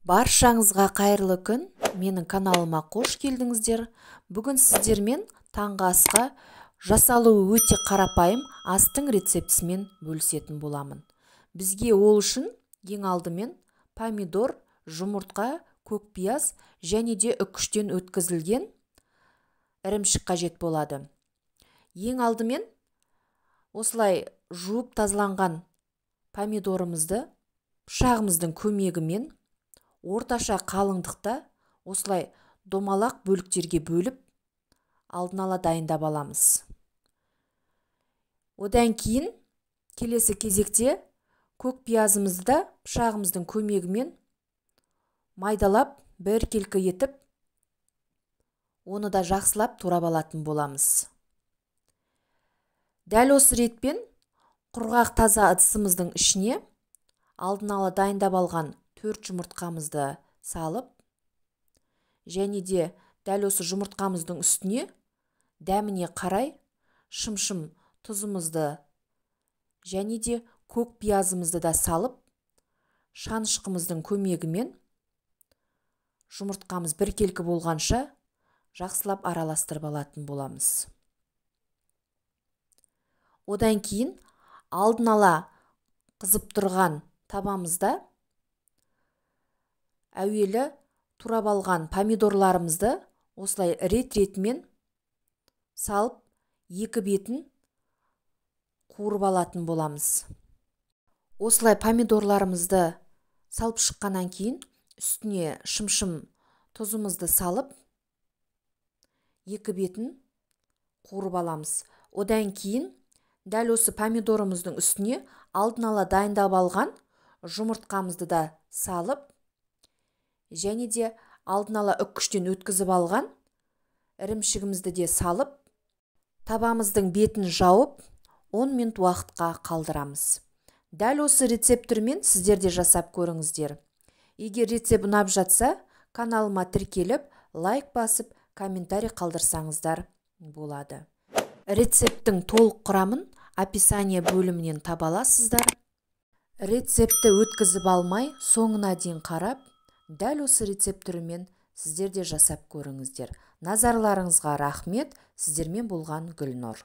Баршаңызға қайырлы күн. Менің каналыма қош келдіңіздер. Бүгін сіздермен таңғы асқа жасалуы өте қарапайым астың рецептісімен бөлісетін боламын. Бізге ол үшін ең алдымен помидор, жұмыртқа, көкпияз және де үккіштен өткізілген ірімшік қажет болады. Ең алдымен осылай жуып тазаланған помидорымызды пышағымыздың көмегімен орташа қалыңдықта осылай домалақ бөліктерге бөліп алдын ала дайындап аламыз. Одан кейін келесі кезекте көкпиязымызды да пышағымыздың көмегімен майдалап біркелкі етіп, оны да жақсылап турап алатын боламыз. Дәл осы ретпен құрғақ таза ыдысымыздың ішіне алдын ала дайындап алған 4 жұмыртқамызды салып, және де дәл осы жұмыртқамыздың үстіне дәміне қарай шым-шым тұзымызды және де көкпиязымызды да салып, шанышқымыздың көмегімен жұмыртқамыз біркелкі болғанша жақсылап араластырып алатын боламыз. Одан кейін алдын ала қызып тұрған табамызда әуелі турап алған помидорларымызды осылай рет-ретімен салып, екі бетін қуырып алатын боламыз. Осылай помидорларымызды салып шыққаннан кейін үстіне шым-шым тұзымызды салып, екі бетін қуырып аламыз. Одан кейін дәл осы помидорымыздың үстіне алдын ала дайындап алған жұмыртқамызды да салып, және де алдын ала үккіштен өткізіп алған ірімшігімізді де салып, табамыздың бетін жауып 10 минут уақытқа қалдырамыз. Дәл осы рецепт түрімен сіздер де жасап көріңіздер. Егер рецепт ұнап жатса, каналыма тіркеліп, лайк басып, комментарий қалдырсаңыздар болады. Рецепттің толық құрамын описание бөлімінен таба аласыздар. Рецепті өткізіп алмай, соңына дейін қарап, дәл осы рецепт түрімен сіздер де жасап көріңіздер. Назарларыңызға рахмет. Сіздермен болған Гүлнұр.